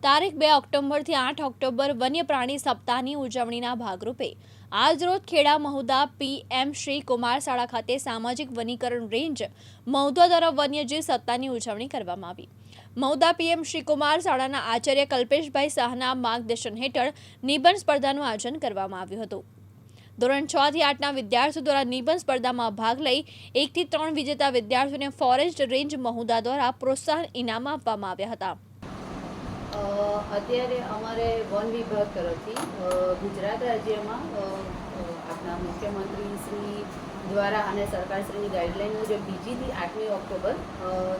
તારીખ 2 ઓક્ટોબરથી 8 ઓક્ટોબર વન્ય પ્રાણી સપ્તાહની ઉજવણીના ભાગરૂપે આજરોજ ખેડા મહુધા પીએમ શ્રી કુમાર શાળા ખાતે સામાજિક વનીકરણ રેન્જ મહુધા દ્વારા વન્યજીવ સપ્તાહની ઉજવણી કરવામાં આવી। મહુધા પીએમ શ્રી કુમાર શાળાના આચાર્ય કલ્પેશભાઈ શાહના માર્ગદર્શન હેઠળ નિબંધ સ્પર્ધાનું આયોજન કરવામાં આવ્યું હતું। ધોરણ 6 થી 8ના વિદ્યાર્થીઓ દ્વારા નિબંધ સ્પર્ધામાં ભાગ લઈ 1 થી 3 વિજેતા વિદ્યાર્થીઓને ફોરેસ્ટ રેન્જ મહુધા દ્વારા પ્રોત્સાહન ઇનામ આપવામાં આવ્યા હતા। અત્યારે અમારે વન વિભાગ તરફથી ગુજરાત રાજ્યમાં આપણા મુખ્યમંત્રી શ્રી દ્વારા અને સરકારશ્રીની ગાઈડલાઈન મુજબ 2 થી 8મી ઓક્ટોબર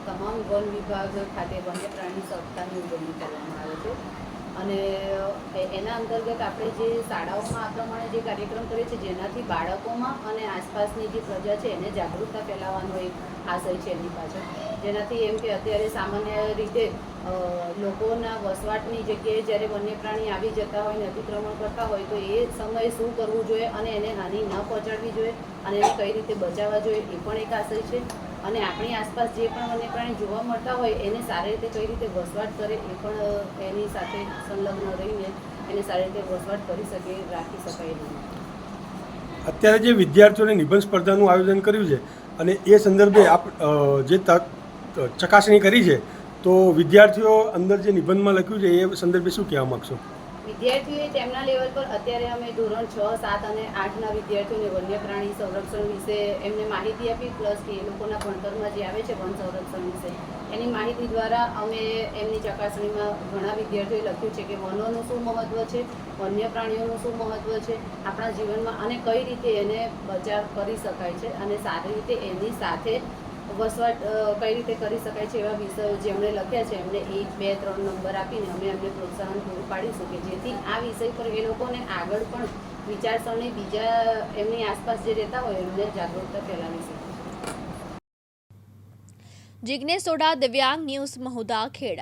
તમામ વન વિભાગ ખાતે વન્ય પ્રાણી સપ્તાહની ઉજવણી કરવામાં આવે છે। અને એના અંતર્ગત આપણે જે શાળાઓમાં આ પ્રમાણે જે કાર્યક્રમ કરીએ છીએ જેનાથી બાળકોમાં અને આસપાસની જે પ્રજા છે એને જાગૃતતા ફેલાવવાનો એક આશય છે એની પાછળ, જેનાથી એમ કે અત્યારે સામાન્ય રીતે લોકોના વસવાટની જગ્યાએ જ્યારે વન્ય પ્રાણી આવી જતા હોય ને અતિક્રમણ કરતા હોય તો એ સમયે શું કરવું જોઈએ અને એને હાનિ ન પહોંચાડવી જોઈએ અને એને કઈ રીતે બચાવવા જોઈએ એ પણ એક આશય છે। અને આપણી આસપાસ જે પણ વન્ય પ્રાણી જોવા મળતા હોય એને સારી રીતે કઈ રીતે વસવાટ કરે એ પણ એની સાથે સંલગ્ન રહીને એને સારી રીતે વસવાટ કરી શકે, રાખી શકાય નહીં। અત્યારે જે વિદ્યાર્થીઓને નિબંધ સ્પર્ધાનું આયોજન કર્યું છે અને એ સંદર્ભે આપ જે ચકાસણી કરી છે તો વિદ્યાર્થીઓ અંદર જે નિબંધમાં લખ્યું છે એ સંદર્ભે શું કહેવા માગશો? વિદ્યાર્થીઓએ તેમના લેવલ પર અત્યારે અમે ધોરણ 6, 7 અને 8ના વિદ્યાર્થીઓને વન્ય પ્રાણી સંરક્ષણ વિશે એમને માહિતી આપી, પ્લસ એ લોકોના ભણતરમાં જે આવે છે વન સંરક્ષણ વિશે એની માહિતી દ્વારા અમે એમની ચકાસણીમાં ઘણા વિદ્યાર્થીઓએ લખ્યું છે કે વનોનું શું મહત્ત્વ છે, વન્ય પ્રાણીઓનું શું મહત્ત્વ છે આપણા જીવનમાં અને કઈ રીતે એને બચાવ કરી શકાય છે અને સારી રીતે એની સાથે વસવાટ કઈ રીતે કરી શકાય છે એવા વિષયો જેમણે લખ્યા છે એમને 1, 2, 3 નંબર આપીને અમે એમને પ્રોત્સાહન પૂરું પાડીશું કે જેથી આ વિષય પર એ લોકોને આગળ પણ વિચારસરણી બીજા એમની આસપાસ જે રહેતા હોય એમને જાગૃતતા ફેલાવી શકે। જિગ્નેશ સોઢા, દિવ્યાંગ ન્યૂઝ, મહુધા, ખેડા।